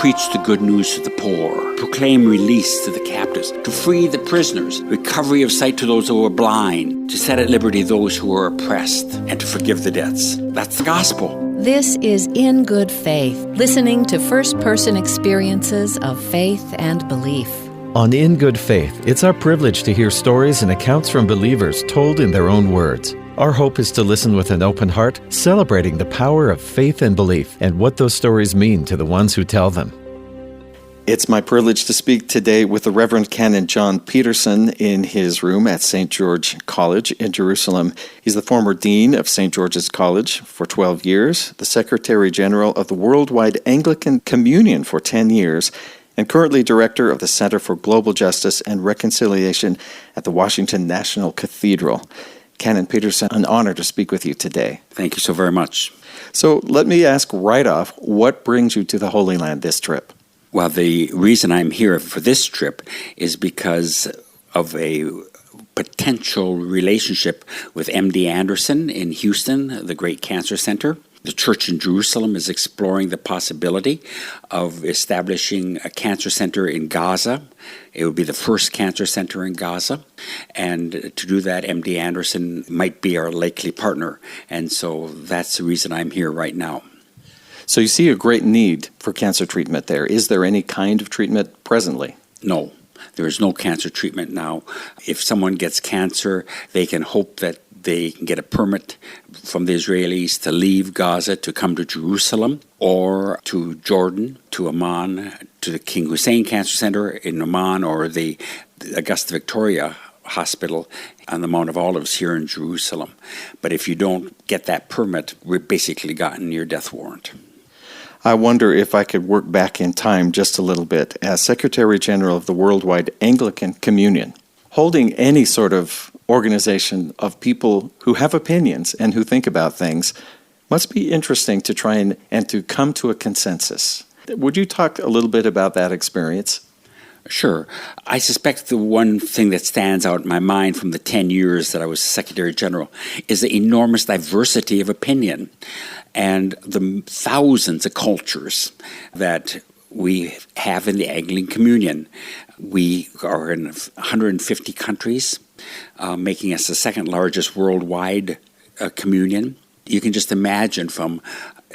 preach the good news to the poor, proclaim release to the captives, to free the prisoners, recovery of sight to those who are blind, to set at liberty those who are oppressed, and to forgive the debts. That's the gospel. This is In Good Faith, listening to first-person experiences of faith and belief. On In Good Faith, it's our privilege to hear stories and accounts from believers told in their own words. Our hope is to listen with an open heart, celebrating the power of faith and belief and what those stories mean to the ones who tell them. It's my privilege to speak today with the Reverend Canon John Peterson in his room at St. George College in Jerusalem. He's the former Dean of St. George's College for 12 years, the Secretary General of the Worldwide Anglican Communion for 10 years, and currently Director of the Center for Global Justice and Reconciliation at the Washington National Cathedral. Canon Peterson, an honor to speak with you today. Thank you so very much. So let me ask right off, what brings you to the Holy Land this trip? Well, the reason I'm here for this trip is because of a potential relationship with MD Anderson in Houston, the great cancer center. The church in Jerusalem is exploring the possibility of establishing a cancer center in Gaza. It would be the first cancer center in Gaza. And to do that, MD Anderson might be our likely partner. And so that's the reason I'm here right now. So you see a great need for cancer treatment there. Is there any kind of treatment presently? No, there is no cancer treatment now. If someone gets cancer, they can hope that they can get a permit from the Israelis to leave Gaza to come to Jerusalem or to Jordan, to Amman, to the King Hussein Cancer Center in Amman, or the Augusta Victoria Hospital on the Mount of Olives here in Jerusalem. But if you don't get that permit, we've basically gotten your death warrant. I wonder if I could work back in time just a little bit. As Secretary General of the Worldwide Anglican Communion, holding any sort of organization of people who have opinions and who think about things must be interesting to try and to come to a consensus. Would you talk a little bit about that experience? Sure. I suspect the one thing that stands out in my mind from the 10 years that I was Secretary General is the enormous diversity of opinion and the thousands of cultures that we have in the Anglican Communion. We are in 150 countries, making us the second largest worldwide communion. You can just imagine from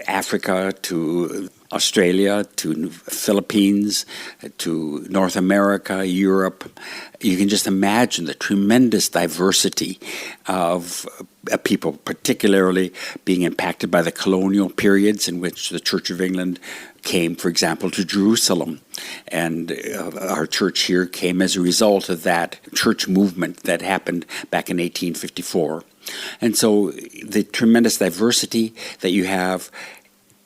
Africa to Australia to Philippines to North America, Europe. You can just imagine the tremendous diversity of people, particularly being impacted by the colonial periods in which the Church of England came, for example, to Jerusalem. And our church here came as a result of that church movement that happened back in 1854. And so the tremendous diversity that you have,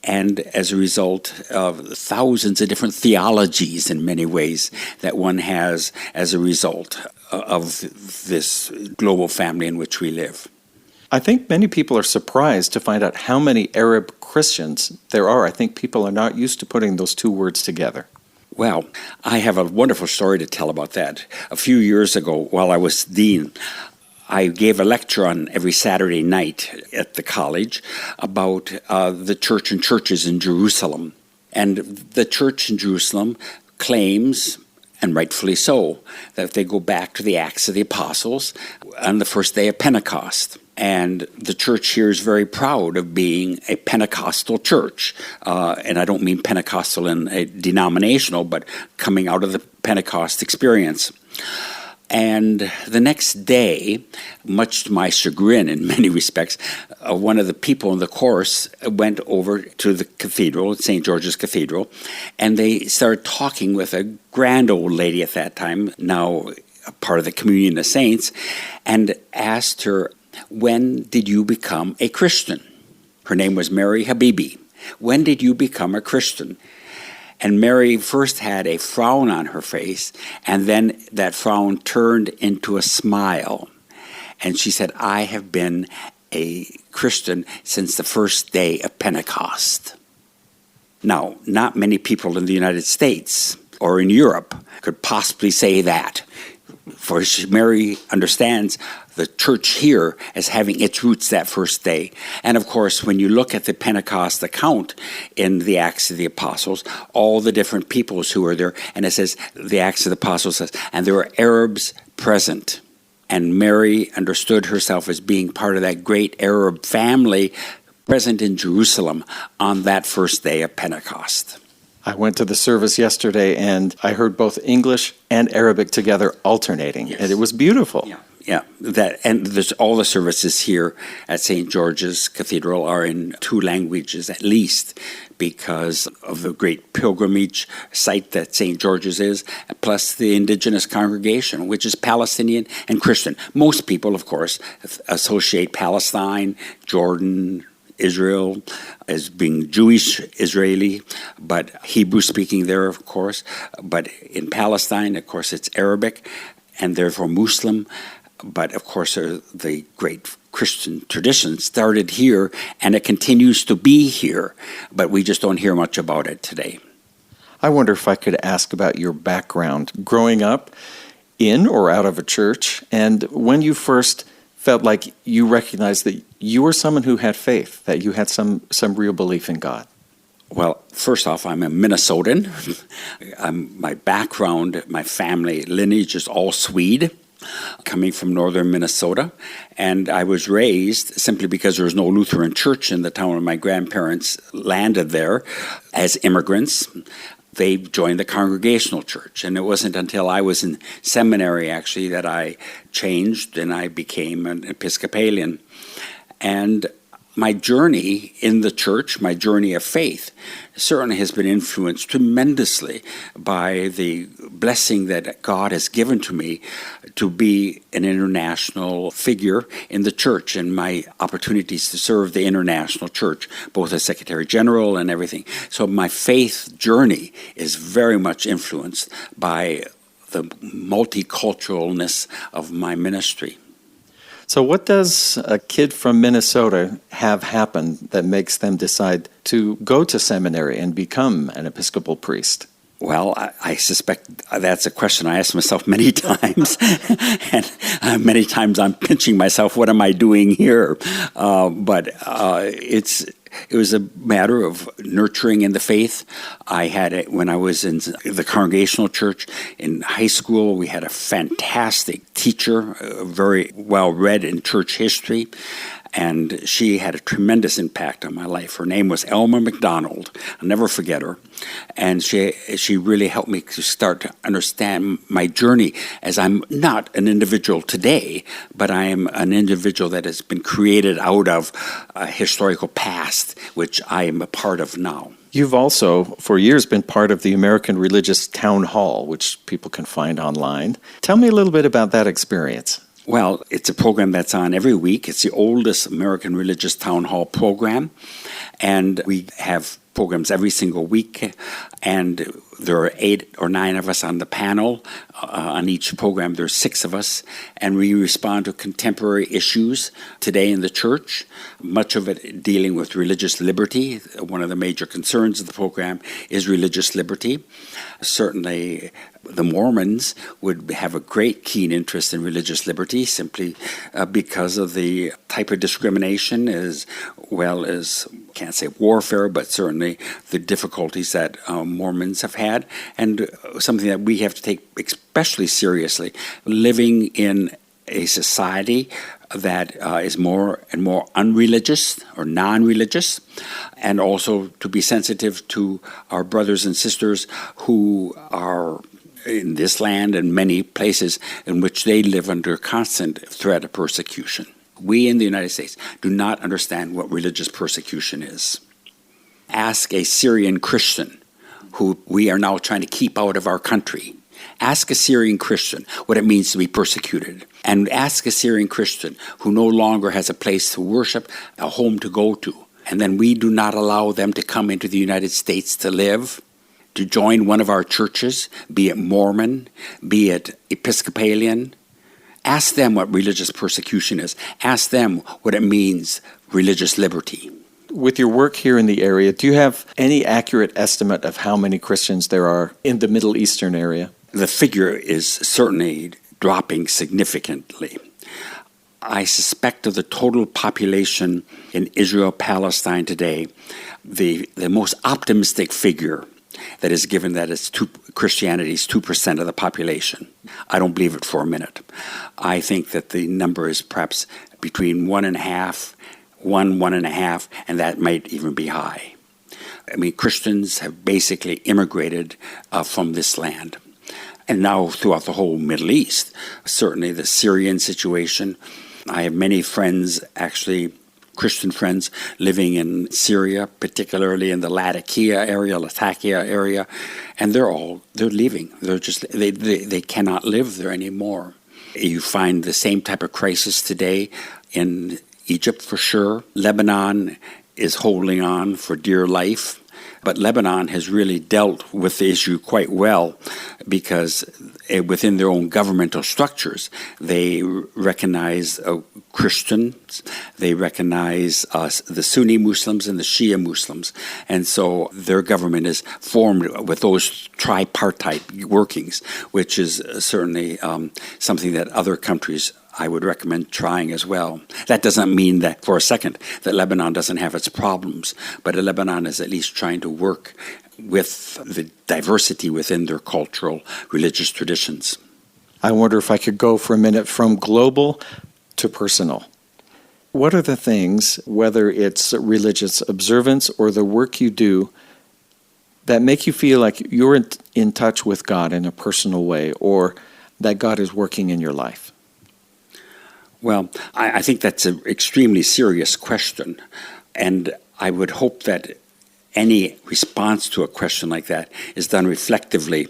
and as a result of thousands of different theologies in many ways that one has as a result of this global family in which we live. I think many people are surprised to find out how many Arab Christians there are. I think people are not used to putting those two words together. Well, I have a wonderful story to tell about that. A few years ago, while I was dean, I gave a lecture on every Saturday night at the college about the church and churches in Jerusalem. And the church in Jerusalem claims, and rightfully so, that they go back to the Acts of the Apostles on the first day of Pentecost. And the church here is very proud of being a Pentecostal church. And I don't mean Pentecostal in a denominational, but coming out of the Pentecost experience. And the next day, much to my chagrin in many respects, one of the people in the course went over to the cathedral, St. George's Cathedral, and they started talking with a grand old lady at that time, now a part of the Communion of Saints, and asked her, "When did you become a Christian?" Her name was Mary Habibi. "When did you become a Christian?" And Mary first had a frown on her face, and then that frown turned into a smile. And she said, "I have been a Christian since the first day of Pentecost." Now, not many people in the United States or in Europe could possibly say that. For Mary understands the church here as having its roots that first day. And of course, when you look at the Pentecost account in the Acts of the Apostles, all the different peoples who are there, and it says, the Acts of the Apostles says, and there were Arabs present. And Mary understood herself as being part of that great Arab family present in Jerusalem on that first day of Pentecost. I went to the service yesterday, and I heard both English and Arabic together alternating, Yes. and it was beautiful. Yeah. And there's all the services here at St. George's Cathedral are in 2 languages at least, because of the great pilgrimage site that St. George's is, plus the indigenous congregation, which is Palestinian and Christian. Most people, of course, associate Palestine, Jordan, Israel as being Jewish Israeli, but Hebrew-speaking there, of course. But in Palestine, of course, it's Arabic, and therefore Muslim. But, of course, the great Christian tradition started here, and it continues to be here, but we just don't hear much about it today. I wonder if I could ask about your background growing up in or out of a church, and when you first felt like you recognized that you were someone who had faith, that you had some real belief in God. Well, first off, I'm a Minnesotan. My background, my family lineage is all Swede, coming from northern Minnesota. And I was raised simply because there was no Lutheran church in the town where my grandparents landed there as immigrants. They joined the Congregational Church, and it wasn't until I was in seminary, actually, that I changed and I became an Episcopalian. And my journey in the church, my journey of faith, certainly has been influenced tremendously by the blessing that God has given to me to be an international figure in the church and my opportunities to serve the international church, both as Secretary General and everything. So my faith journey is very much influenced by the multiculturalness of my ministry. So what does a kid from Minnesota have happen that makes them decide to go to seminary and become an Episcopal priest? Well, I suspect that's a question I ask myself many times. And many times I'm pinching myself, what am I doing here? But it was a matter of nurturing in the faith. I had it when I was in the Congregational Church in high school. We had a fantastic teacher, very well read in church history, and she had a tremendous impact on my life. Her name was Elma McDonald. I'll never forget her. And she really helped me to start to understand my journey, as I'm not an individual today, but I am an individual that has been created out of a historical past, which I am a part of now. You've also, for years, been part of the American Religious Town Hall, which people can find online. Tell me a little bit about that experience. Well, it's a program that's on every week. It's the oldest American Religious Town Hall program, and we have programs every single week, and there are 8 or 9 of us on the panel. On each program, there's 6 of us, and we respond to contemporary issues today in the church, much of it dealing with religious liberty. One of the major concerns of the program is religious liberty. Certainly, the Mormons would have a great keen interest in religious liberty simply because of the type of discrimination as well as, can't say warfare, but certainly the difficulties that Mormons have had, and something that we have to take especially seriously, living in a society that is more and more unreligious or non-religious, and also to be sensitive to our brothers and sisters who are in this land and many places in which they live under constant threat of persecution. We in the United States do not understand what religious persecution is. Ask a Syrian Christian who we are now trying to keep out of our country. Ask a Syrian Christian what it means to be persecuted. And ask a Syrian Christian who no longer has a place to worship, a home to go to. And then we do not allow them to come into the United States to live, to join one of our churches, be it Mormon, be it Episcopalian. Ask them what religious persecution is. Ask them what it means, religious liberty. With your work here in the area, do you have any accurate estimate of how many Christians there are in the Middle Eastern area? The figure is certainly dropping significantly. I suspect of the total population in Israel-Palestine today, the most optimistic figure that is given that is Christianity is 2% of the population. I don't believe it for a minute. I think that the number is perhaps between 1.5, and that might even be high. I mean, Christians have basically immigrated from this land. And now throughout the whole Middle East, certainly the Syrian situation. I have many friends, actually Christian friends, living in Syria, particularly in the Latakia area, and they're leaving. They cannot live there anymore. You find the same type of crisis today in Egypt for sure. Lebanon is holding on for dear life. But Lebanon has really dealt with the issue quite well because within their own governmental structures, they recognize Christians, they recognize the Sunni Muslims and the Shia Muslims. And so their government is formed with those tripartite workings, which is certainly something that other countries I would recommend trying as well. That doesn't mean that for a second that Lebanon doesn't have its problems, but Lebanon is at least trying to work with the diversity within their cultural, religious traditions. I wonder if I could go for a minute from global to personal. What are the things, whether it's religious observance or the work you do, that make you feel like you're in touch with God in a personal way, or that God is working in your life? Well, I think that's an extremely serious question, and I would hope that any response to a question like that is done reflectively,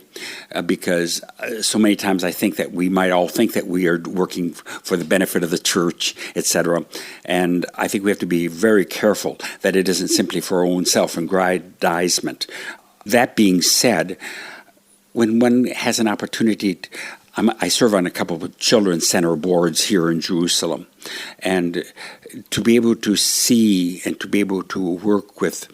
because so many times I think that we might all think that we are working for the benefit of the church, etc. And I think we have to be very careful that it isn't simply for our own self-aggrandizement. That being said, when one has an opportunity I serve on a couple of children's center boards here in Jerusalem, and to be able to see and to be able to work with,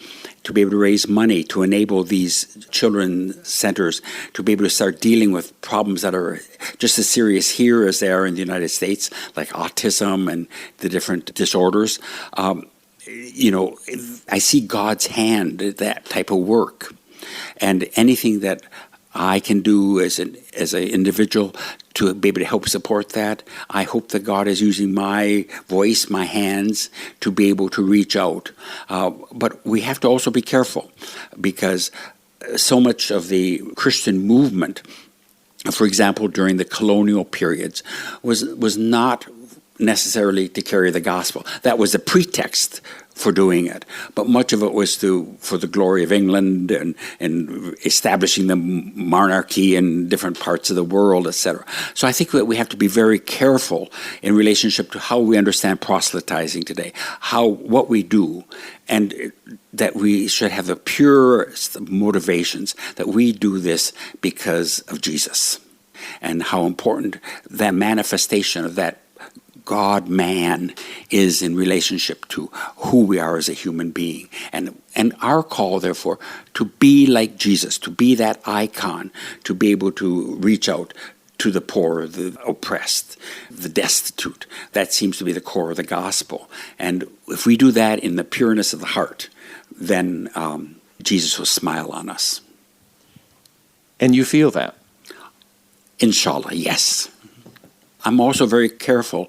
to be able to raise money to enable these children's centers to be able to start dealing with problems that are just as serious here as they are in the United States, like autism and the different disorders. I see God's hand at that type of work, and anything that I can do as an individual to be able to help support that. I hope that God is using my voice, my hands, to be able to reach out. But we have to also be careful, because so much of the Christian movement, for example, during the colonial periods, was not necessarily to carry the gospel. That was a pretext for doing it, but much of it was for the glory of England and establishing the monarchy in different parts of the world, etc. So I think that we have to be very careful in relationship to how we understand proselytizing today, what we do, and that we should have the pure motivations that we do this because of Jesus, and how important that manifestation of that God-man is in relationship to who we are as a human being. And our call, therefore, to be like Jesus, to be that icon, to be able to reach out to the poor, the oppressed, the destitute. That seems to be the core of the gospel. And if we do that in the pureness of the heart, then Jesus will smile on us. And you feel that? Inshallah, yes. I'm also very careful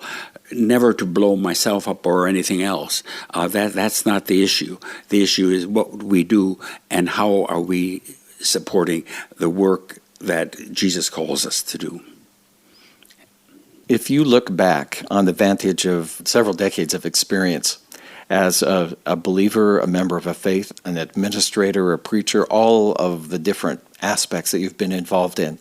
never to blow myself up or anything else. That's not the issue. The issue is what we do and how are we supporting the work that Jesus calls us to do. If you look back on the vantage of several decades of experience as a believer, a member of a faith, an administrator, a preacher, all of the different aspects that you've been involved in,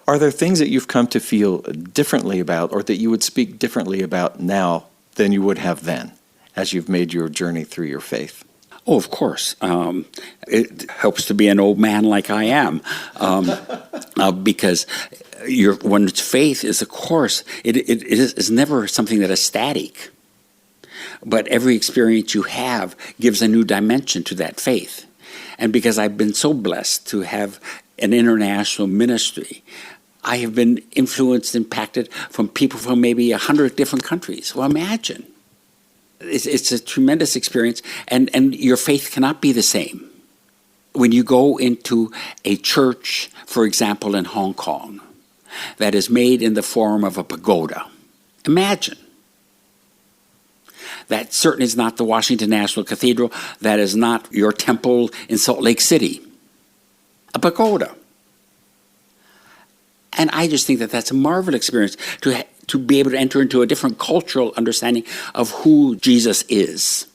are there things that you've come to feel differently about, or that you would speak differently about now than you would have then, as you've made your journey through your faith? Oh, of course. It helps to be an old man like I am, because one's faith is, of course, it is never something that is static. But every experience you have gives a new dimension to that faith. And because I've been so blessed to have an international ministry, I have been influenced, impacted from people from maybe 100 different countries. Well, imagine. It's a tremendous experience, and your faith cannot be the same. When you go into a church, for example, in Hong Kong, that is made in the form of a pagoda, imagine. That certainly is not the Washington National Cathedral. That is not your temple in Salt Lake City. A pagoda. And I just think that that's a marvelous experience to be able to enter into a different cultural understanding of who Jesus is.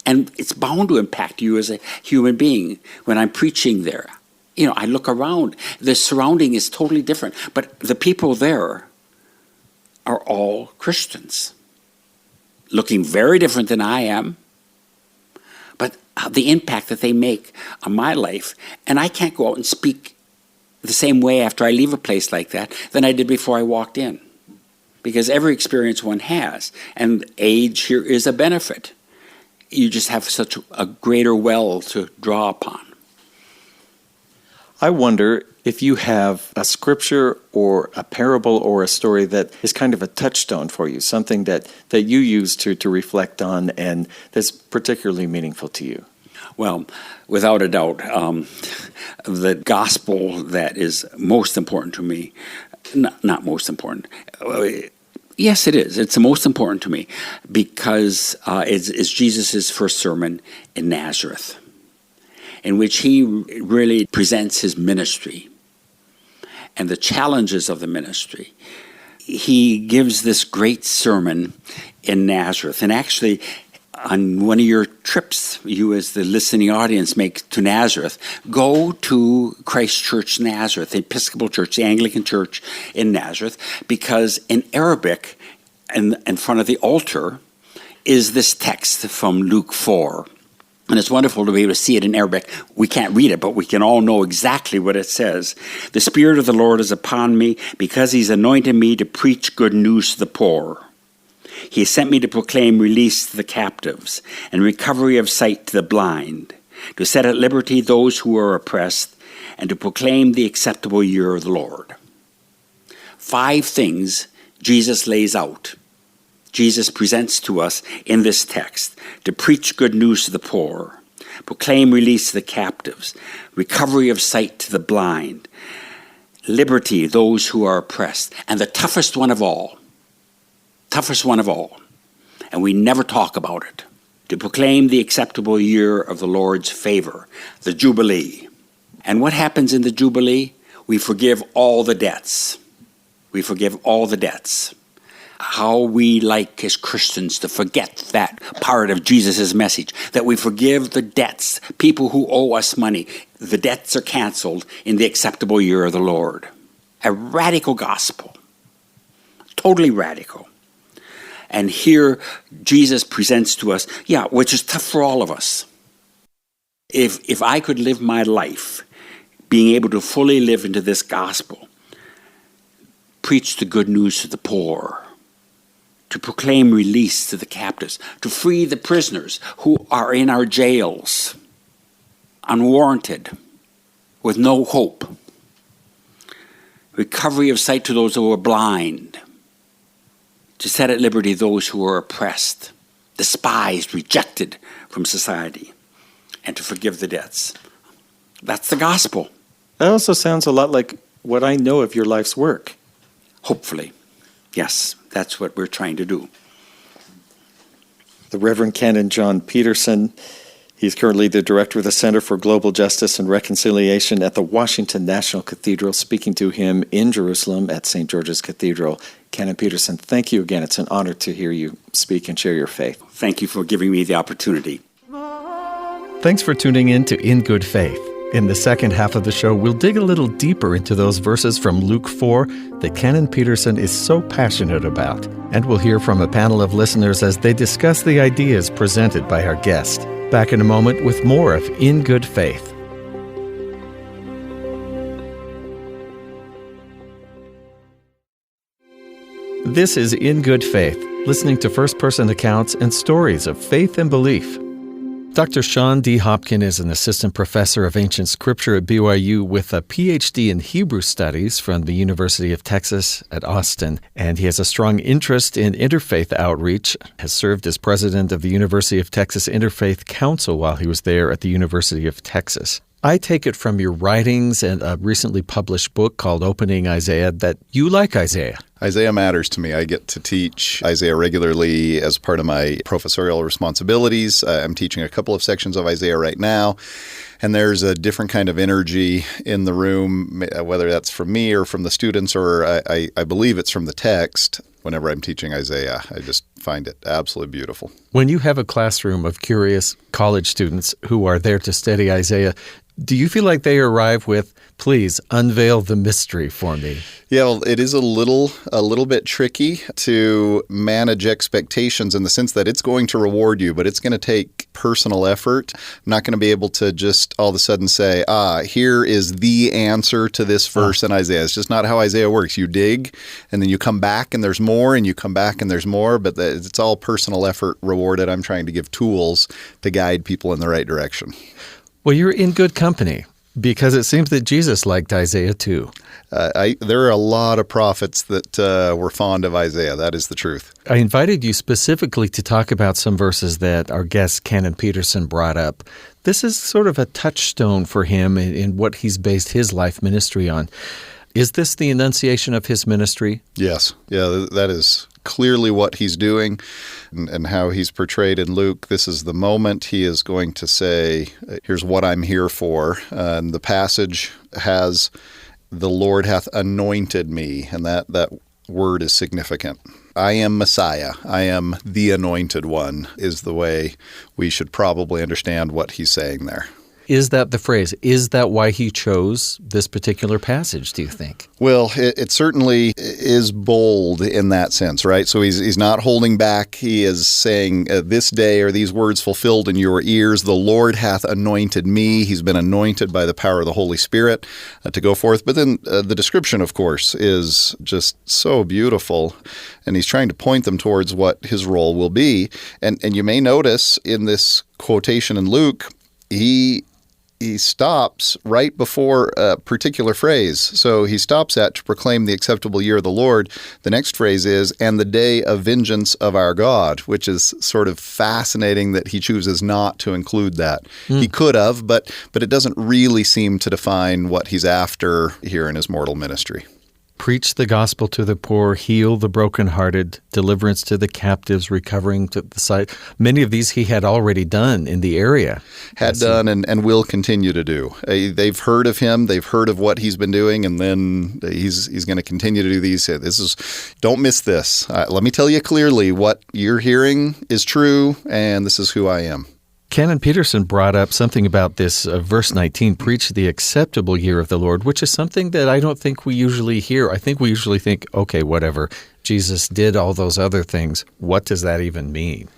And it's bound to impact you as a human being when I'm preaching there. I look around. The surrounding is totally different. But the people there are all Christians, looking very different than I am. But the impact that they make on my life, and I can't go out and speak the same way after I leave a place like that than I did before I walked in. Because every experience one has, and age here is a benefit. You just have such a greater well to draw upon. I wonder if you have a scripture or a parable or a story that is kind of a touchstone for you, something that you use to reflect on and that's particularly meaningful to you. Well, without a doubt, the gospel that is most important to me, not most important, yes, it is. It's the most important to me because it's Jesus' first sermon in Nazareth, in which he really presents his ministry and the challenges of the ministry. He gives this great sermon in Nazareth, and actually, on one of your trips, you as the listening audience make to Nazareth, go to Christ Church Nazareth, the Episcopal Church, the Anglican Church in Nazareth, because in Arabic, in front of the altar, is this text from Luke 4. And it's wonderful to be able to see it in Arabic. We can't read it, but we can all know exactly what it says. The Spirit of the Lord is upon me because he's anointed me to preach good news to the poor. He has sent me to proclaim release to the captives and recovery of sight to the blind, to set at liberty those who are oppressed, and to proclaim the acceptable year of the Lord. 5 things Jesus lays out. Jesus presents to us in this text: to preach good news to the poor, proclaim release to the captives, recovery of sight to the blind, liberty to those who are oppressed, and the toughest one of all, and we never talk about it, to proclaim the acceptable year of the Lord's favor, the Jubilee. And what happens in the Jubilee? We forgive all the debts. We forgive all the debts. How we like as Christians to forget that part of Jesus' message, that we forgive the debts, people who owe us money. The debts are canceled in the acceptable year of the Lord. A radical gospel, totally radical. And here Jesus presents to us, which is tough for all of us. If I could live my life being able to fully live into this gospel, preach the good news to the poor, to proclaim release to the captives, to free the prisoners who are in our jails, unwarranted, with no hope, recovery of sight to those who are blind, to set at liberty those who are oppressed, despised, rejected from society, and to forgive the debts. That's the gospel. That also sounds a lot like what I know of your life's work. Hopefully. Yes, that's what we're trying to do. The Reverend Canon John Peterson, he's currently the director of the Center for Global Justice and Reconciliation at the Washington National Cathedral, speaking to him in Jerusalem at St. George's Cathedral. Canon Peterson, thank you again. It's an honor to hear you speak and share your faith. Thank you for giving me the opportunity. Thanks for tuning in to In Good Faith. In the second half of the show, we'll dig a little deeper into those verses from Luke 4 that Canon Peterson is so passionate about. And we'll hear from a panel of listeners as they discuss the ideas presented by our guest. Back in a moment with more of In Good Faith. This is In Good Faith, listening to first-person accounts and stories of faith and belief. Dr. Sean D. Hopkin is an assistant professor of ancient scripture at BYU with a PhD in Hebrew studies from the University of Texas at Austin. And he has a strong interest in interfaith outreach, has served as president of the University of Texas Interfaith Council while he was there at the University of Texas. I take it from your writings and a recently published book called Opening Isaiah that you like Isaiah. Isaiah matters to me. I get to teach Isaiah regularly as part of my professorial responsibilities. I'm teaching a couple of sections of Isaiah right now, and there's a different kind of energy in the room, whether that's from me or from the students, or I believe it's from the text. Whenever I'm teaching Isaiah, I just find it absolutely beautiful. When you have a classroom of curious college students who are there to study Isaiah, do you feel like they arrive with, please unveil the mystery for me? Yeah, well, it is a little bit tricky to manage expectations in the sense that it's going to reward you, but it's going to take personal effort. I'm not going to be able to just all of a sudden say, here is the answer to this verse in Isaiah. It's just not how Isaiah works. You dig, and then you come back and there's more, and you come back and there's more, but it's all personal effort rewarded. I'm trying to give tools to guide people in the right direction. Well, you're in good company, because it seems that Jesus liked Isaiah too. There are a lot of prophets that were fond of Isaiah. That is the truth. I invited you specifically to talk about some verses that our guest Canon Peterson brought up. This is sort of a touchstone for him in what he's based his life ministry on. Is this the enunciation of his ministry? Yes. Yeah, that is clearly what he's doing and how he's portrayed in Luke. This is the moment he is going to say, here's what I'm here for. And the passage has, the Lord hath anointed me, and that word is significant. I am Messiah. I am the anointed one is the way we should probably understand what he's saying there. Is that the phrase? Is that why he chose this particular passage, do you think? Well, it certainly is bold in that sense, right? So he's not holding back. He is saying, this day are these words fulfilled in your ears. The Lord hath anointed me. He's been anointed by the power of the Holy Spirit to go forth. But then the description, of course, is just so beautiful. And he's trying to point them towards what his role will be. And you may notice in this quotation in Luke, he stops right before a particular phrase. So he stops at to proclaim the acceptable year of the Lord. The next phrase is, and the day of vengeance of our God, which is sort of fascinating that he chooses not to include that. He could have, but it doesn't really seem to define what he's after here in his mortal ministry. Preach the gospel to the poor, heal the brokenhearted, deliverance to the captives, recovering to the sight. Many of these he had already done in the area. Had done and will continue to do. They've heard of him. They've heard of what he's been doing, and then he's going to continue to do these. Don't miss this. Let me tell you clearly what you're hearing is true, and this is who I am. Canon Peterson brought up something about this verse 19, preach the acceptable year of the Lord, which is something that I don't think we usually hear. I think we usually think, okay, whatever, Jesus did all those other things. What does that even mean?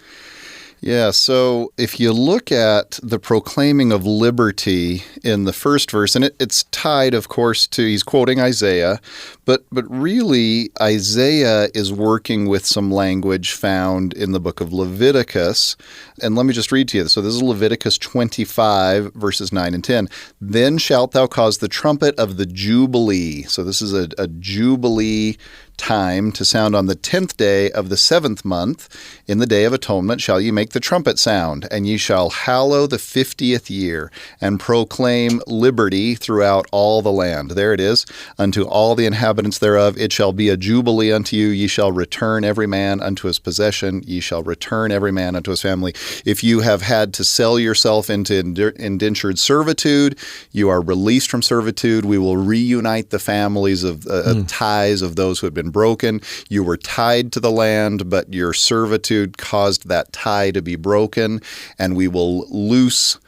Yeah, so if you look at the proclaiming of liberty in the first verse, and it's tied, of course, to, he's quoting Isaiah, but really Isaiah is working with some language found in the book of Leviticus. And let me just read to you. So this is Leviticus 25, verses 9 and 10. Then shalt thou cause the trumpet of the Jubilee. So this is a Jubilee time to sound on the 10th day of the 7th month. In the day of atonement shall ye make the trumpet sound, and ye shall hallow the 50th year, and proclaim liberty throughout all the land. There it is. Unto all the inhabitants thereof it shall be a jubilee unto you. Ye shall return every man unto his possession. Ye shall return every man unto his family. If you have had to sell yourself into indentured servitude, you are released from servitude. We will reunite the families of ties of those who have been broken. You were tied to the land, but your servitude caused that tie to be broken, and we will loose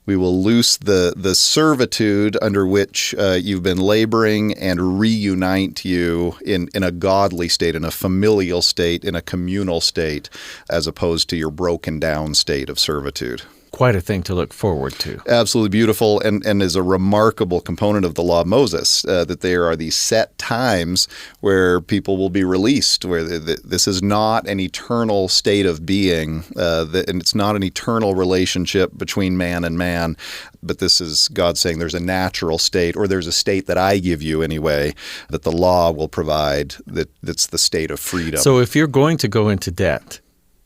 the servitude under which you've been laboring and reunite you in a godly state, in a familial state, in a communal state, as opposed to your broken down state of servitude. quite a thing to look forward to. Absolutely beautiful, and is a remarkable component of the law of Moses, that there are these set times where people will be released, where this is not an eternal state of being, and it's not an eternal relationship between man and man, but this is God saying there's a natural state, or there's a state that I give you anyway, that the law will provide, that's the state of freedom. So if you're going to go into debt,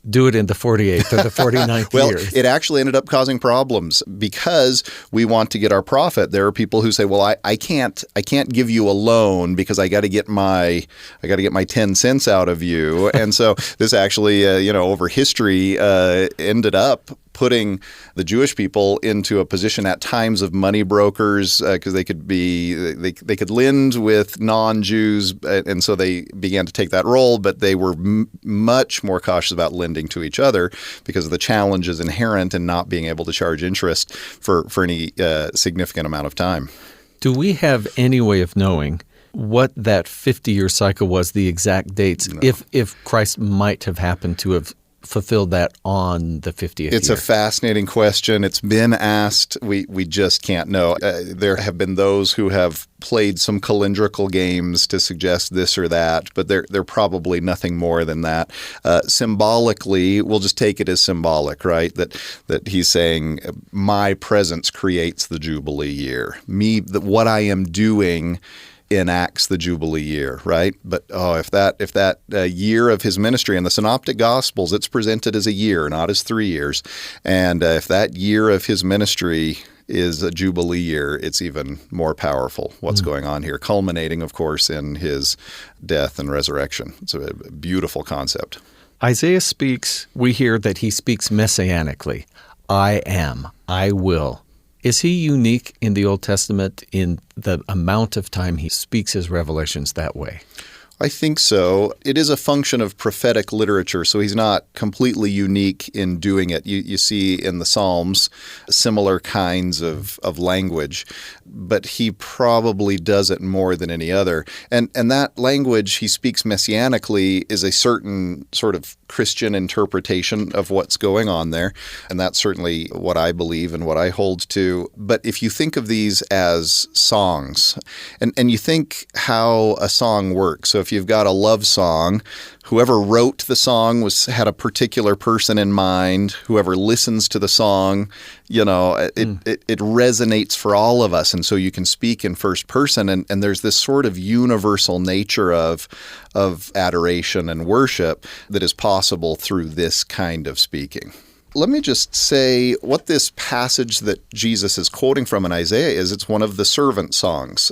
do it in the 48th or the 49th well, year. it actually ended up causing problems because we want to get our profit. There are people who say, "Well, I can't give you a loan because I got to get my 10 cents out of you." And so this actually, over history, ended up putting the Jewish people into a position at times of money brokers, because they could lend with non-Jews, and so they began to take that role. But they were much more cautious about lending to each other because of the challenges inherent in not being able to charge interest for any significant amount of time. Do we have any way of knowing what that 50-year cycle was, the exact dates, No. if Christ might have happened to have fulfilled that on the 50th It's year? a fascinating question. It's been asked. We just can't know. There have been those who have played some calendrical games to suggest this or that, but they're probably nothing more than that. Symbolically, we'll just take it as symbolic, right? That he's saying, my presence creates the Jubilee year. What I am doing enacts the Jubilee year, right? But if that year of his ministry in the Synoptic Gospels, it's presented as a year, not as 3 years. And if that year of his ministry is a Jubilee year, it's even more powerful what's going on here, culminating, of course, in his death and resurrection. It's a beautiful concept. Isaiah speaks, we hear that he speaks messianically. I am, I will. Is he unique in the Old Testament in the amount of time he speaks his revelations that way? I think so. It is a function of prophetic literature, so he's not completely unique in doing it. You see in the Psalms similar kinds of language, but he probably does it more than any other. And that language he speaks messianically is a certain sort of Christian interpretation of what's going on there, and that's certainly what I believe and what I hold to. But if you think of these as songs, and you think how a song works, so if you've got a love song, whoever wrote the song had a particular person in mind. Whoever listens to the song, it resonates for all of us, and so you can speak in first person, and there's this sort of universal nature of adoration and worship that is possible through this kind of speaking. Let me just say what this passage that Jesus is quoting from in Isaiah is. It's one of the servant songs.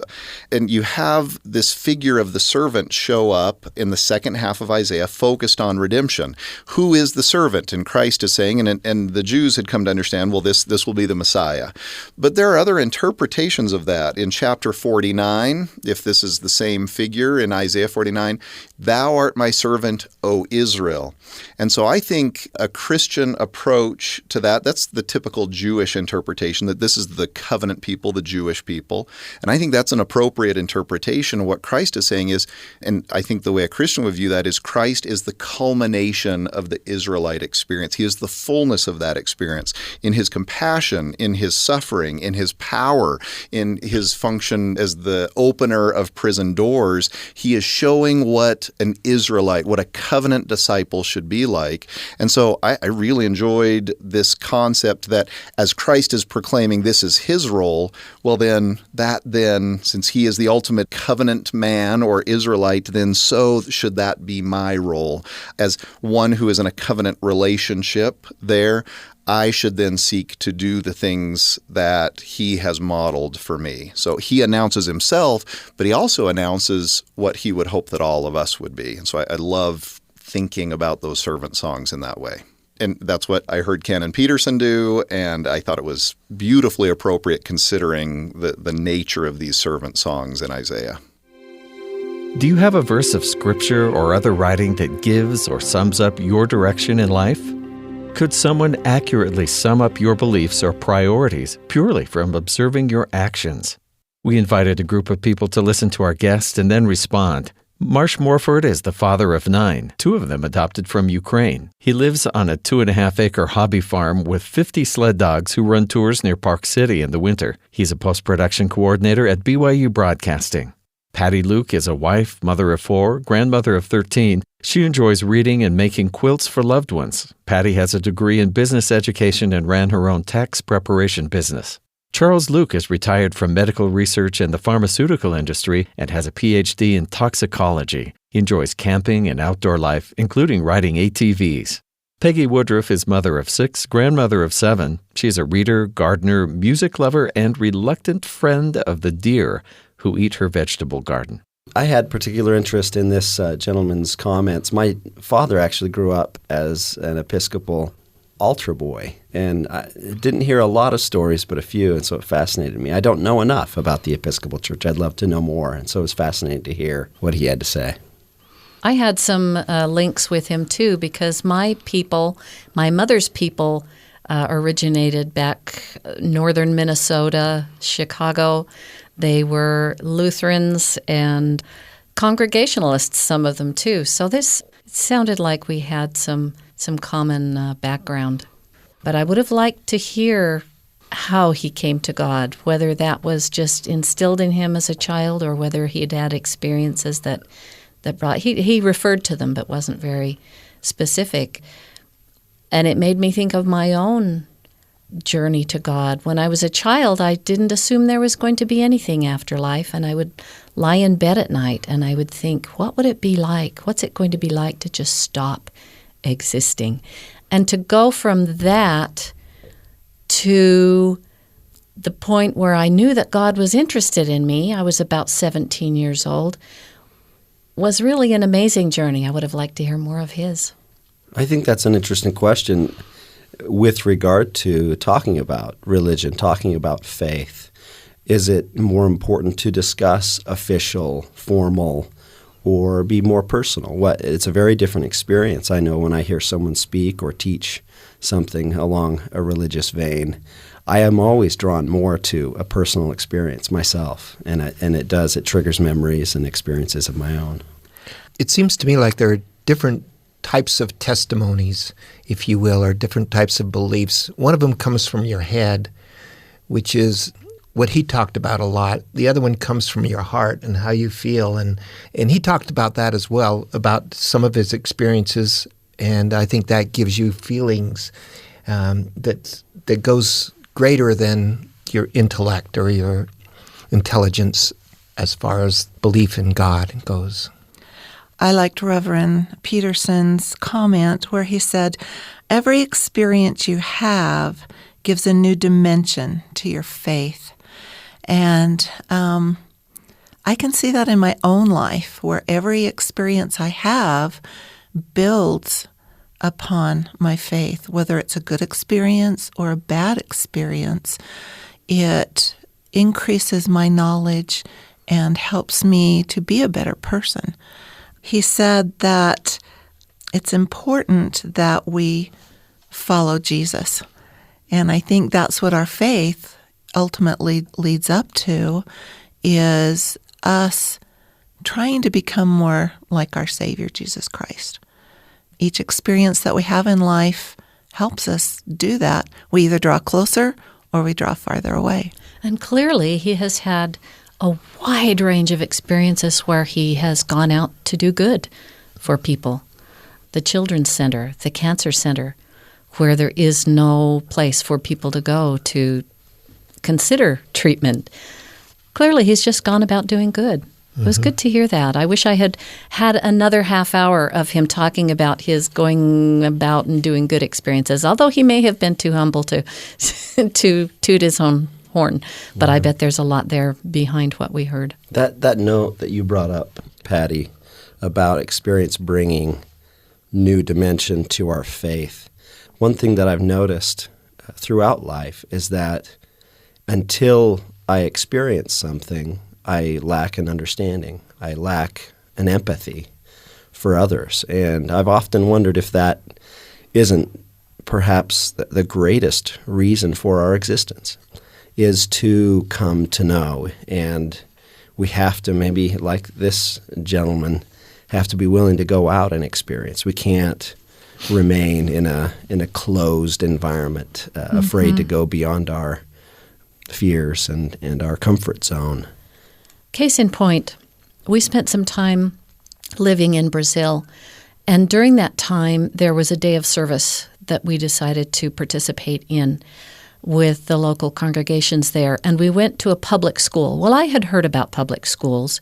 And you have this figure of the servant show up in the second half of Isaiah focused on redemption. Who is the servant? And Christ is saying, and the Jews had come to understand, well, this will be the Messiah. But there are other interpretations of that. In chapter 49, if this is the same figure in Isaiah 49, thou art my servant, O Israel. And so I think a Christian approach to that's the typical Jewish interpretation, that this is the covenant people, the Jewish people. And I think that's an appropriate interpretation. What Christ is saying is, and I think the way a Christian would view that is, Christ is the culmination of the Israelite experience. He is the fullness of that experience in his compassion, in his suffering, in his power, in his function as the opener of prison doors. He is showing what an Israelite, what a covenant disciple should be like. And so I really enjoyed this concept that as Christ is proclaiming this is his role, well then, since he is the ultimate covenant man or Israelite, then so should that be my role. As one who is in a covenant relationship there, I should then seek to do the things that he has modeled for me. So he announces himself, but he also announces what he would hope that all of us would be. And so I love thinking about those servant songs in that way. And that's what I heard Canon Peterson do, and I thought it was beautifully appropriate considering the nature of these servant songs in Isaiah. Do you have a verse of Scripture or other writing that gives or sums up your direction in life? Could someone accurately sum up your beliefs or priorities purely from observing your actions? We invited a group of people to listen to our guest and then respond. Marsh Morford is the father of 9, 2 of them adopted from Ukraine. He lives on a 2.5-acre hobby farm with 50 sled dogs who run tours near Park City in the winter. He's a post-production coordinator at BYU Broadcasting. Patty Luke is a wife, mother of 4, grandmother of 13. She enjoys reading and making quilts for loved ones. Patty has a degree in business education and ran her own tax preparation business. Charles Luke is retired from medical research in the pharmaceutical industry and has a PhD in toxicology. He enjoys camping and outdoor life, including riding ATVs. Peggy Woodruff is mother of 6, grandmother of 7. She's a reader, gardener, music lover, and reluctant friend of the deer who eat her vegetable garden. I had particular interest in this gentleman's comments. My father actually grew up as an Episcopal altar boy, and I didn't hear a lot of stories, but a few, and so it fascinated me. I don't know enough about the Episcopal Church. I'd love to know more, and so it was fascinating to hear what he had to say. I had some links with him, too, because my mother's people, originated back northern Minnesota, Chicago. They were Lutherans and Congregationalists, some of them, too. So this sounded like we had some common background. But I would have liked to hear how he came to God, whether that was just instilled in him as a child or whether he had had experiences that brought... He referred to them but wasn't very specific. And it made me think of my own journey to God. When I was a child, I didn't assume there was going to be anything after life, and I would lie in bed at night and I would think, what would it be like? What's it going to be like to just stop existing? And to go from that to the point where I knew that God was interested in me, I was about 17 years old, was really an amazing journey. I would have liked to hear more of his. I think that's an interesting question with regard to talking about religion, talking about faith. Is it more important to discuss official, formal, or be more personal? It's a very different experience. I know when I hear someone speak or teach something along a religious vein, I am always drawn more to a personal experience myself, and it triggers memories and experiences of my own. It seems to me like there are different types of testimonies, if you will, or different types of beliefs. One of them comes from your head, which is what he talked about a lot. The other one comes from your heart and how you feel. And he talked about that as well, about some of his experiences. And I think that gives you feelings that goes greater than your intellect or your intelligence as far as belief in God goes. I liked Reverend Peterson's comment where he said, every experience you have gives a new dimension to your faith. And I can see that in my own life, where every experience I have builds upon my faith, whether it's a good experience or a bad experience. It increases my knowledge and helps me to be a better person. He said that it's important that we follow Jesus. And I think that's what our faith ultimately leads up to, is us trying to become more like our Savior, Jesus Christ. Each experience that we have in life helps us do that. We either draw closer or we draw farther away. And clearly he has had a wide range of experiences where he has gone out to do good for people. The Children's Center, the Cancer Center, where there is no place for people to go to consider treatment. Clearly, he's just gone about doing good. It was good to hear that. I wish I had had another half hour of him talking about his going about and doing good experiences, although he may have been too humble to toot his own horn. But I bet there's a lot there behind what we heard. That note that you brought up, Patty, about experience bringing new dimension to our faith, one thing that I've noticed throughout life is that until I experience something, I lack an understanding. I lack an empathy for others. And I've often wondered if that isn't perhaps the greatest reason for our existence, is to come to know. And we have to maybe, like this gentleman, have to be willing to go out and experience. We can't remain in a closed environment, afraid to go beyond our fears and our comfort zone. Case in point, we spent some time living in Brazil, and during that time there was a day of service that we decided to participate in with the local congregations there, and we went to a public school. Well, I had heard about public schools,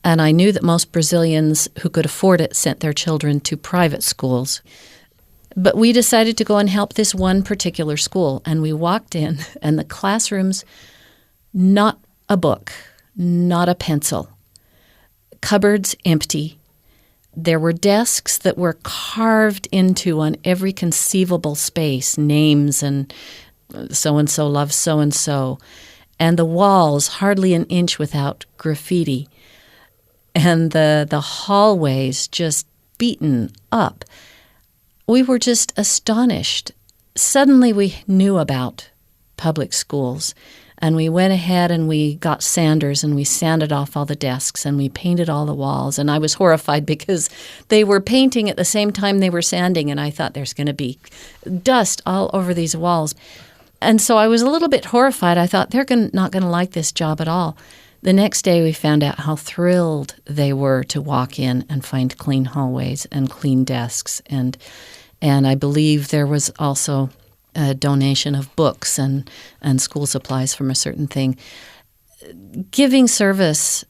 and I knew that most Brazilians who could afford it sent their children to private schools. But we decided to go and help this one particular school, and we walked in, and the classrooms, not a book, not a pencil, cupboards empty. There were desks that were carved into on every conceivable space, names and so-and-so loves so-and-so, and the walls hardly an inch without graffiti, and the hallways just beaten up. We were just astonished. Suddenly we knew about public schools, and we went ahead and we got sanders and we sanded off all the desks and we painted all the walls. And I was horrified because they were painting at the same time they were sanding, and I thought there's going to be dust all over these walls. And so I was a little bit horrified. I thought they're not going to like this job at all. The next day we found out how thrilled they were to walk in and find clean hallways and clean desks. And I believe there was also a donation of books and school supplies from a certain thing. Giving service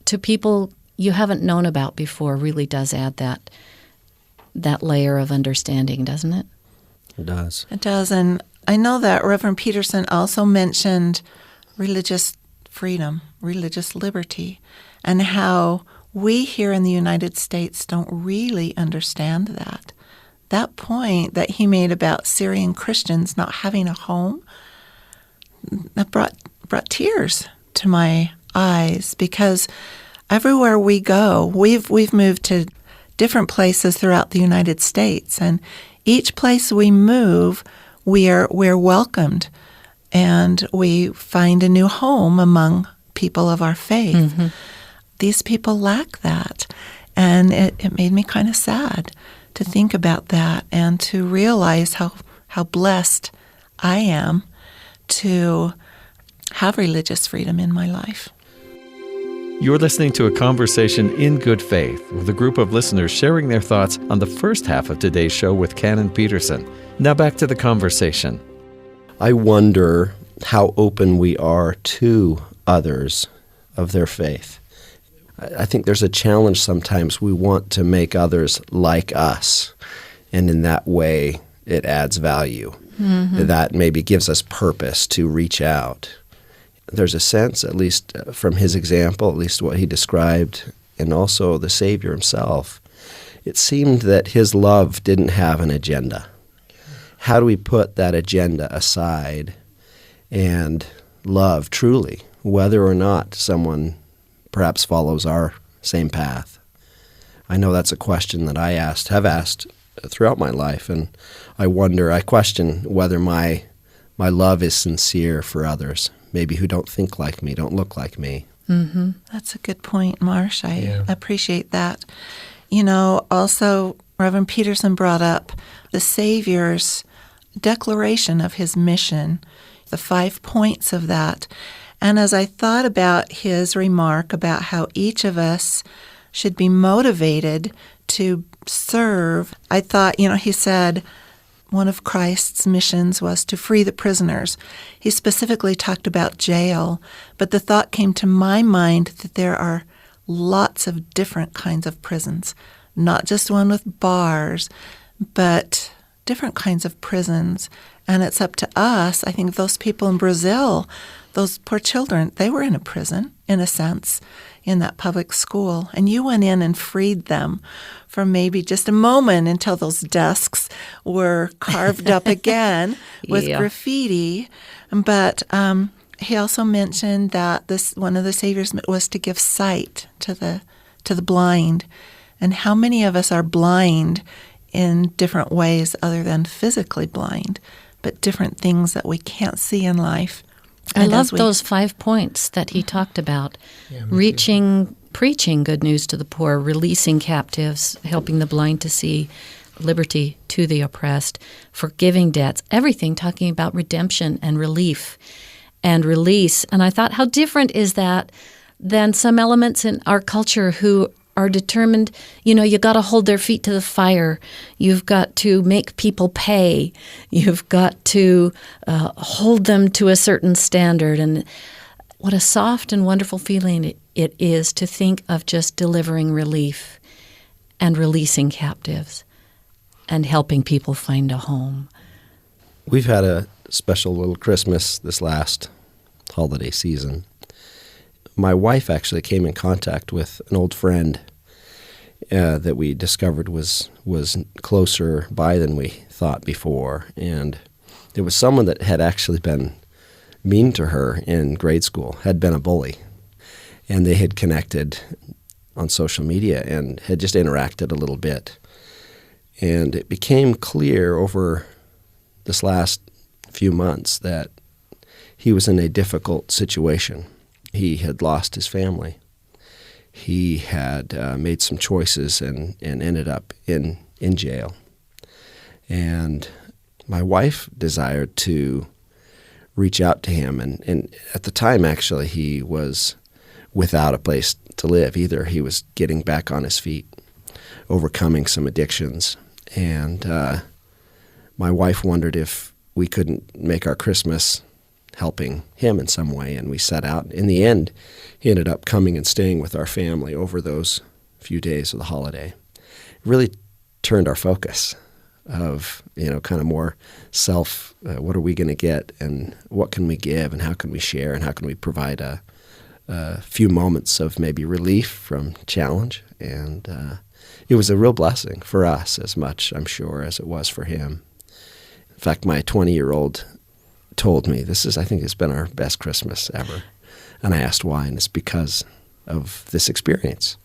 to people you haven't known about before really does add that layer of understanding, doesn't it? It does. It does. And I know that Reverend Peterson also mentioned religious freedom, religious liberty, and how we here in the United States don't really understand that. That point that he made about Syrian Christians not having a home, that brought tears to my eyes, because everywhere we go, we've moved to different places throughout the United States, and each place we move, we're welcomed, and we find a new home among people of our faith. Mm-hmm. These people lack that, and it made me kind of sad to think about that and to realize how blessed I am to have religious freedom in my life. You're listening to a conversation in good faith with a group of listeners sharing their thoughts on the first half of today's show with Canon Peterson. Now back to the conversation. I wonder how open we are to others of their faith. I think there's a challenge sometimes. We want to make others like us, and in that way it adds value. Mm-hmm. That maybe gives us purpose to reach out. There's a sense, at least from his example, at least what he described, and also the Savior himself, it seemed that his love didn't have an agenda. How do we put that agenda aside and love truly, whether or not someone perhaps follows our same path? I know that's a question that I have asked throughout my life, and I question whether my love is sincere for others, maybe who don't think like me, don't look like me. Mm-hmm. That's a good point, Marsh. I appreciate that. Also, Reverend Peterson brought up the Savior's declaration of his mission, the 5 points of that. And as I thought about his remark about how each of us should be motivated to serve, I thought, he said one of Christ's missions was to free the prisoners. He specifically talked about jail, but the thought came to my mind that there are lots of different kinds of prisons, not just one with bars, but different kinds of prisons. And it's up to us. I think those people in Brazil, those poor children, they were in a prison, in a sense, in that public school. And you went in and freed them for maybe just a moment until those desks were carved up again with graffiti. But he also mentioned that one of the Savior's was to give sight to the blind. And how many of us are blind in different ways other than physically blind, but different things that we can't see in life. I love those 5 points that he talked about. Yeah, reaching preaching good news to the poor, releasing captives, helping the blind to see, liberty to the oppressed, forgiving debts, everything talking about redemption and relief and release. And I thought, how different is that than some elements in our culture who are determined, you got to hold their feet to the fire. You've got to make people pay. You've got to hold them to a certain standard. And what a soft and wonderful feeling it is to think of just delivering relief and releasing captives and helping people find a home. We've had a special little Christmas this last holiday season. My wife actually came in contact with an old friend that we discovered was closer by than we thought before. And it was someone that had actually been mean to her in grade school, had been a bully. And they had connected on social media and had just interacted a little bit. And it became clear over this last few months that he was in a difficult situation. He had lost his family. He had made some choices and ended up in jail. And my wife desired to reach out to him. And at the time, actually, he was without a place to live. Either he was getting back on his feet, overcoming some addictions. And my wife wondered if we couldn't make our Christmas helping him in some way, and we set out. In the end, he ended up coming and staying with our family over those few days of the holiday. It really turned our focus of, kind of more self, what are we going to get, and what can we give, and how can we share, and how can we provide a few moments of maybe relief from challenge. And it was a real blessing for us as much, I'm sure, as it was for him. In fact, my 20-year-old told me, I think it's been our best Christmas ever. And I asked why, and it's because of this experience.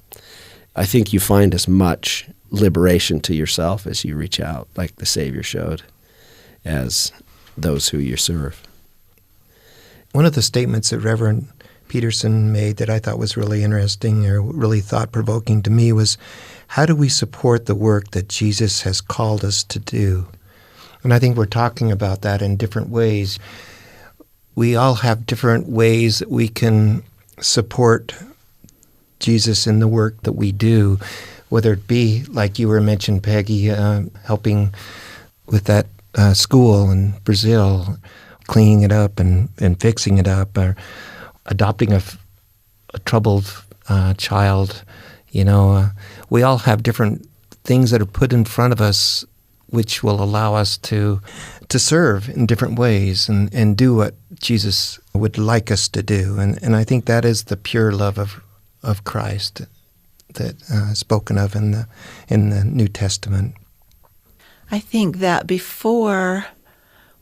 I think you find as much liberation to yourself as you reach out, like the Savior showed, as those who you serve. One of the statements that Reverend Peterson made that I thought was really interesting or really thought-provoking to me was, how do we support the work that Jesus has called us to do? And I think we're talking about that in different ways. We all have different ways that we can support Jesus in the work that we do, whether it be, like you were mentioned, Peggy, helping with that school in Brazil, cleaning it up and fixing it up, or adopting a troubled child. We all have different things that are put in front of us which will allow us to serve in different ways and do what Jesus would like us to do. And I think that is the pure love of Christ that is spoken of in the New Testament. I think that before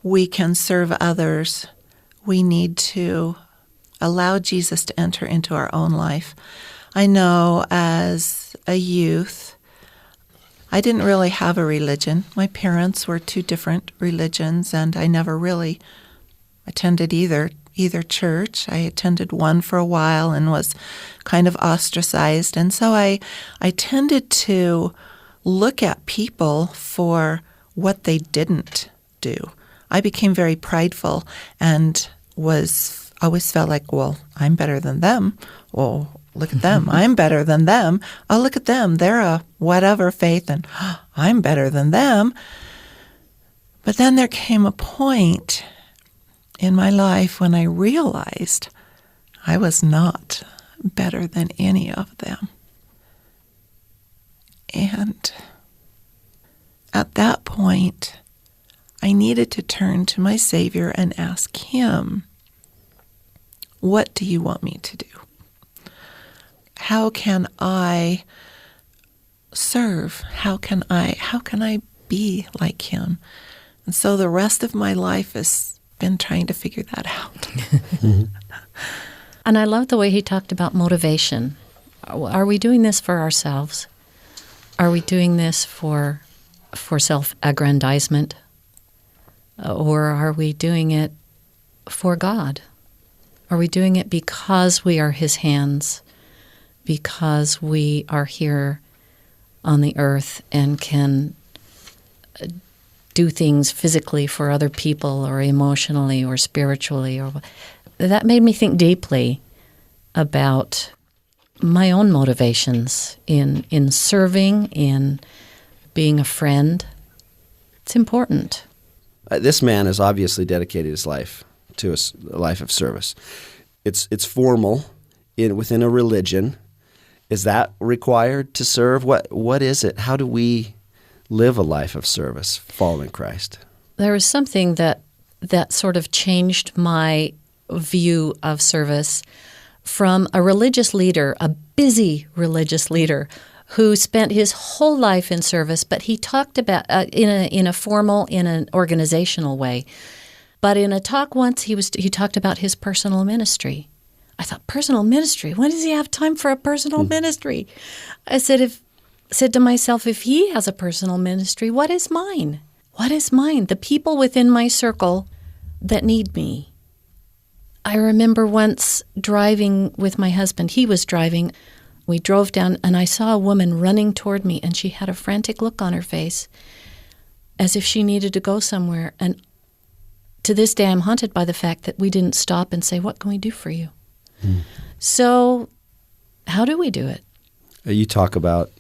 we can serve others, we need to allow Jesus to enter into our own life. I know as a youth, I didn't really have a religion. My parents were two different religions, and I never really attended either church. I attended one for a while and was kind of ostracized. And so I tended to look at people for what they didn't do. I became very prideful and always felt like, well, I'm better than them. Well, look at them. I'm better than them. Oh, look at them. They're a whatever faith, and I'm better than them. But then there came a point in my life when I realized I was not better than any of them. And at that point, I needed to turn to my Savior and ask Him, what do you want me to do? How can I serve? How can I be like Him? And so the rest of my life has been trying to figure that out. And I love the way he talked about motivation. Are we doing this for ourselves? Are we doing this for self-aggrandizement? Or are we doing it for God? Are we doing it because we are His hands? because we are here on the earth and can do things physically for other people or emotionally or spiritually. That made me think deeply about my own motivations in serving, in being a friend. It's important. This man has obviously dedicated his life to a life of service. It's formal within a religion. Is that required to serve? What is it? How do we live a life of service following Christ? There was something that sort of changed my view of service from a religious leader, a busy religious leader, who spent his whole life in service, but he talked about in a formal, in an organizational way. But in a talk once, he talked about his personal ministry. I thought, personal ministry? When does he have time for a personal ministry? I said to myself, if he has a personal ministry, what is mine? What is mine? The people within my circle that need me. I remember once driving with my husband. He was driving. We drove down, and I saw a woman running toward me, and she had a frantic look on her face, as if she needed to go somewhere. And to this day, I'm haunted by the fact that we didn't stop and say, what can we do for you? So how do we do it? You talk about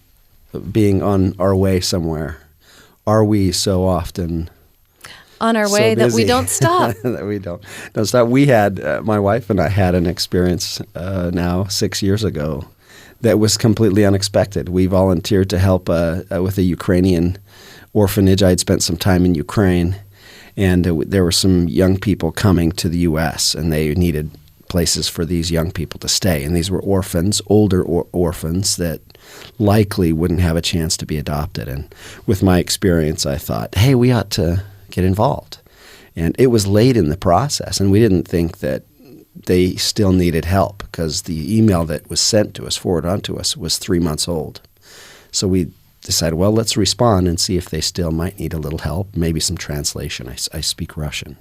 being on our way somewhere. Are we so often on our way that we don't stop? That we don't stop. We had, my wife and I had an experience now 6 years ago that was completely unexpected. We volunteered to help with a Ukrainian orphanage. I had spent some time in Ukraine, and there were some young people coming to the U.S., and they needed places for these young people to stay. And these were orphans, older orphans that likely wouldn't have a chance to be adopted. And with my experience, I thought, hey, we ought to get involved. And it was late in the process, and we didn't think that they still needed help because the email that was sent to us, forwarded on to us, was 3 months old. So we decided, well, let's respond and see if they still might need a little help, maybe some translation. I speak Russian.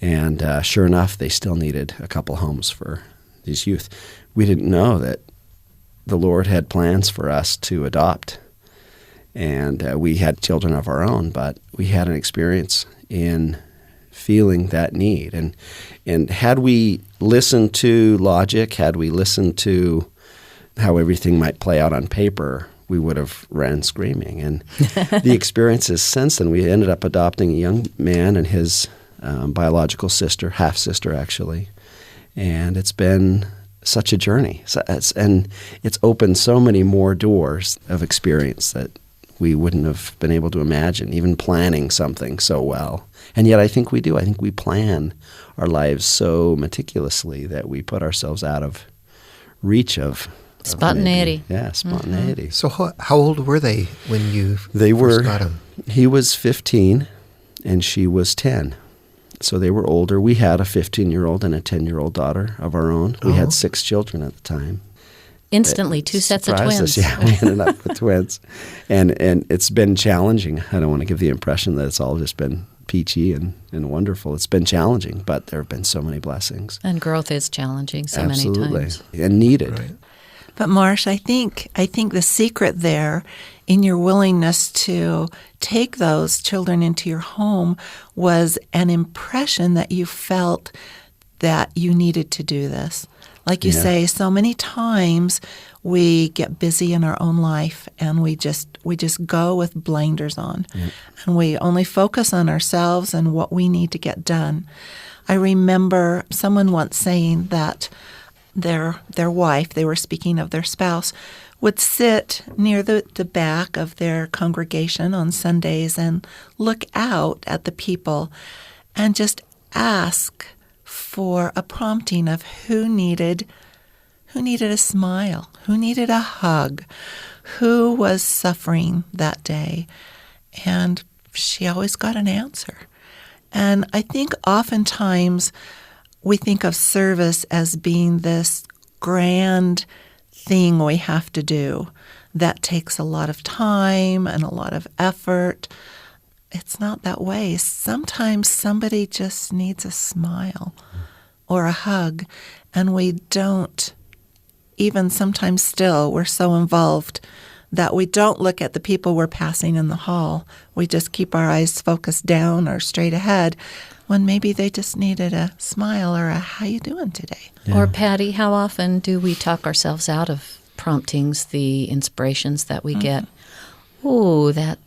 And sure enough, they still needed a couple homes for these youth. We didn't know that the Lord had plans for us to adopt. And we had children of our own, but we had an experience in feeling that need. And had we listened to logic, had we listened to how everything might play out on paper, we would have ran screaming. And the experiences since then, we ended up adopting a young man and his biological sister, half-sister actually, and it's been such a journey. And it's opened so many more doors of experience that we wouldn't have been able to imagine, even planning something so well. And yet I think we do. I think we plan our lives so meticulously that we put ourselves out of reach of spontaneity. Spontaneity. Mm-hmm. So how old were they when you first got them? He was 15 and she was 10. So they were older. We had a 15-year-old and a 10-year-old daughter of our own. We had 6 children at the time. Instantly, 2 sets of twins. Yeah, we ended up with twins. And it's been challenging. I don't want to give the impression that it's all just been peachy and wonderful. It's been challenging, but there have been so many blessings. And growth is challenging so Absolutely. Many times. And needed. Right. But Marsh, I think the secret there in your willingness to take those children into your home was an impression that you felt that you needed to do this. Like you say, so many times we get busy in our own life and we just go with blinders on. Yeah. And we only focus on ourselves and what we need to get done. I remember someone once saying that their wife, they were speaking of their spouse, would sit near the back of their congregation on Sundays and look out at the people and just ask for a prompting of who needed a smile, who needed a hug, who was suffering that day. And she always got an answer. And I think oftentimes we think of service as being this grand thing we have to do that takes a lot of time and a lot of effort. It's not that way. Sometimes somebody just needs a smile or a hug, and we don't even sometimes still, we're so involved that we don't look at the people we're passing in the hall. We just keep our eyes focused down or straight ahead when maybe they just needed a smile or a how you doing today? Yeah. Or Patty, how often do we talk ourselves out of promptings, the inspirations that we get? Oh, that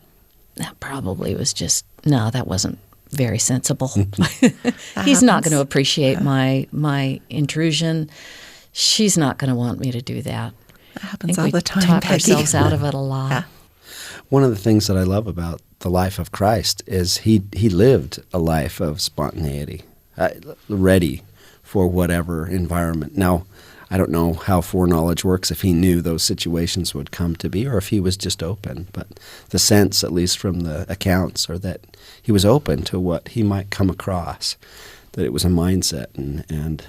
probably was just, no, that wasn't very sensible. He's not going to appreciate my intrusion. She's not going to want me to do that. That happens all the time, talk Peggy. ourselves out of it a lot. Yeah. One of the things that I love about the life of Christ is he lived a life of spontaneity, ready for whatever environment. Now, I don't know how foreknowledge works, if he knew those situations would come to be or if he was just open. But the sense, at least from the accounts, are that he was open to what he might come across, that it was a mindset and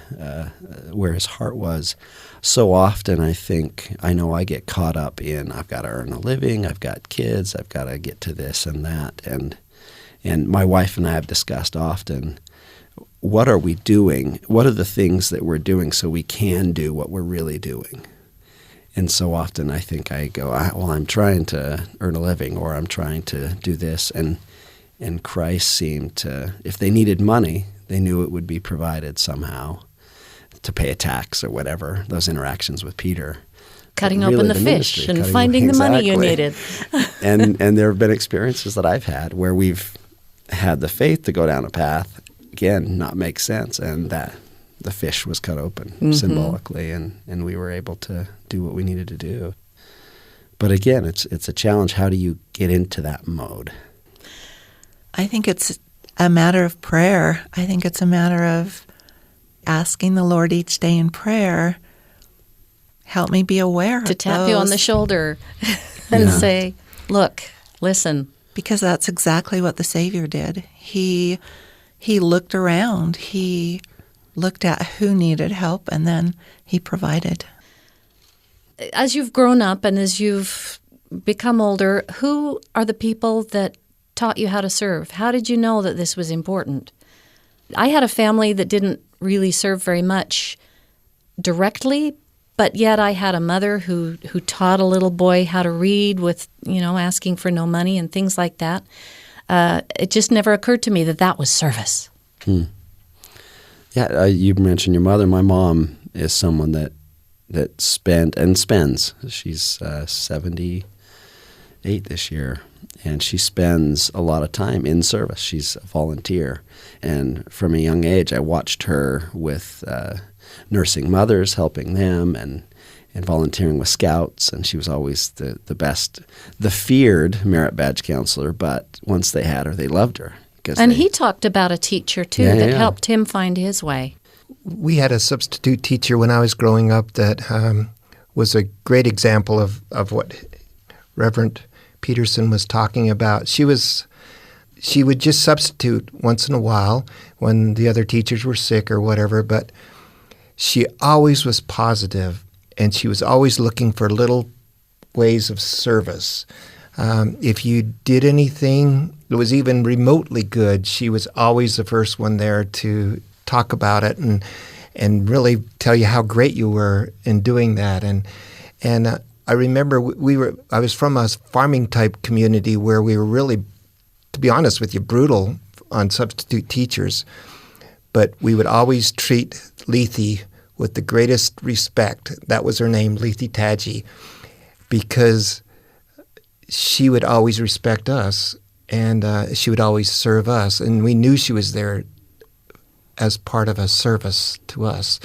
where his heart was. So often I know I get caught up in, I've got to earn a living, I've got kids, I've got to get to this and that. And my wife and I have discussed often, what are we doing? What are the things that we're doing so we can do what we're really doing? And so often I think I go, well, I'm trying to earn a living or I'm trying to do this. And Christ seemed to, if they needed money, they knew it would be provided somehow to pay a tax or whatever, those interactions with Peter. Cutting Really open the ministry, fish and cutting- finding the money you exactly. needed. And there have been experiences that I've had where we've had the faith to go down a path, again, not make sense, and that the fish was cut open symbolically, and we were able to do what we needed to do. But again, it's a challenge. How do you get into that mode? I think it's a matter of prayer. I think it's a matter of asking the Lord each day in prayer, help me be aware To of tap you on the those. shoulder and Yeah. say, look, listen. Because that's exactly what the Savior did. He looked around. He looked at who needed help, and then he provided. As you've grown up and as you've become older, who are the people that taught you how to serve? How did you know that this was important? I had a family that didn't really serve very much directly, but yet I had a mother who taught a little boy how to read with, asking for no money and things like that. It just never occurred to me that was service. Yeah, you mentioned your mother. My mom is someone that spent and spends. She's 78 this year, and she spends a lot of time in service. She's a volunteer. And from a young age, I watched her with nursing mothers, helping them, and volunteering with scouts. And she was always the best, the feared merit badge counselor, but once they had her, they loved her. And he talked about a teacher, too, Yeah, that yeah. helped him find his way. We had a substitute teacher when I was growing up that was a great example of what Reverend Peterson was talking about. She would just substitute once in a while when the other teachers were sick or whatever, but she always was positive, and she was always looking for little ways of service. If you did anything that was even remotely good, she was always the first one there to talk about it and really tell you how great you were in doing that. And I remember I was from a farming type community where we were really, to be honest with you, brutal on substitute teachers. But we would always treat Lethe with the greatest respect. That was her name, Lethe Taji, because she would always respect us, and she would always serve us. And we knew she was there as part of a service to us.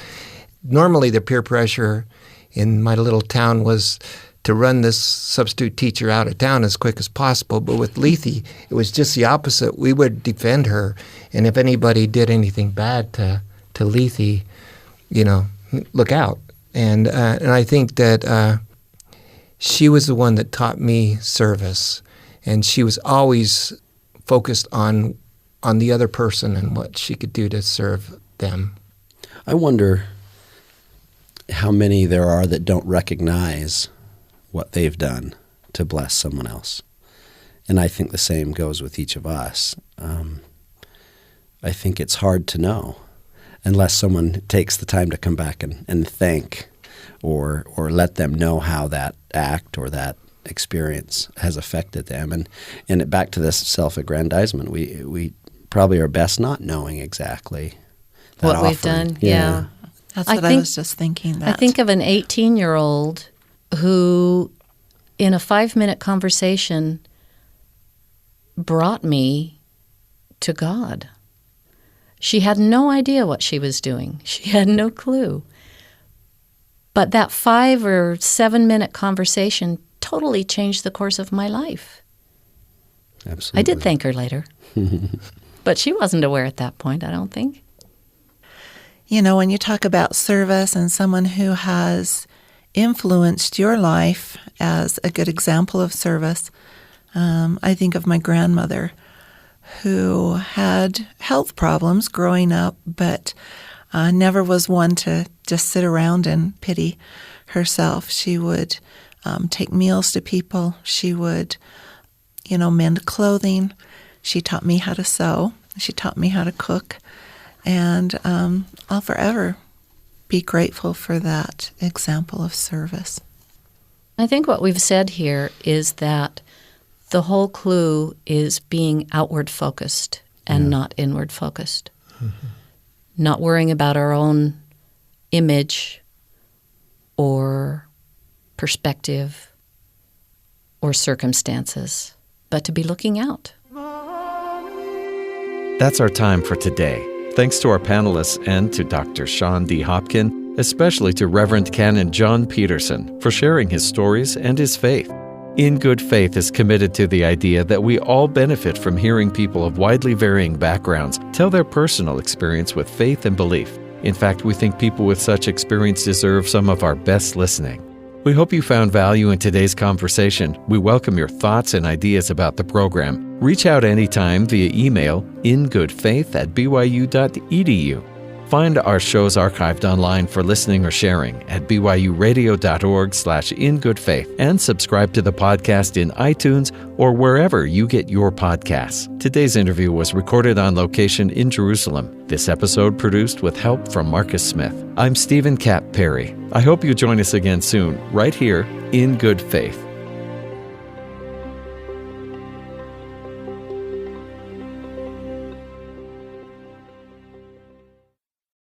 Normally, the peer pressure in my little town was to run this substitute teacher out of town as quick as possible. But with Lethe, it was just the opposite. We would defend her, and if anybody did anything bad to Lethe, look out. And I think that she was the one that taught me service, and she was always focused on the other person and what she could do to serve them. I wonder how many there are that don't recognize what they've done to bless someone else. And I think the same goes with each of us. I think it's hard to know unless someone takes the time to come back and thank or let them know how that act or that experience has affected them. And back to this self-aggrandizement, we probably are best not knowing exactly that What we've offering. done, yeah. That's what I was just thinking. I think of an 18-year-old who, in a 5-minute conversation, brought me to God. She had no idea what she was doing. She had no clue. But that 5 or 7-minute conversation totally changed the course of my life. Absolutely. I did thank her later. But she wasn't aware at that point, I don't think. You know, when you talk about service and someone who has influenced your life as a good example of service, I think of my grandmother, who had health problems growing up, but never was one to just sit around and pity herself. She would take meals to people. She would, mend clothing. She taught me how to sew. She taught me how to cook. And I'll forever be grateful for that example of service. I think what we've said here is that the whole clue is being outward focused and not inward focused. Mm-hmm. Not worrying about our own image or perspective or circumstances, but to be looking out. That's our time for today. Thanks to our panelists and to Dr. Sean D. Hopkin, especially to Reverend Canon John Peterson for sharing his stories and his faith. In Good Faith is committed to the idea that we all benefit from hearing people of widely varying backgrounds tell their personal experience with faith and belief. In fact, we think people with such experience deserve some of our best listening. We hope you found value in today's conversation. We welcome your thoughts and ideas about the program. Reach out anytime via email ingoodfaith@byu.edu. Find our shows archived online for listening or sharing at byuradio.org/ingoodfaith and subscribe to the podcast in iTunes or wherever you get your podcasts. Today's interview was recorded on location in Jerusalem. This episode produced with help from Marcus Smith. I'm Stephen Cap Perry. I hope you join us again soon, right here in Good Faith.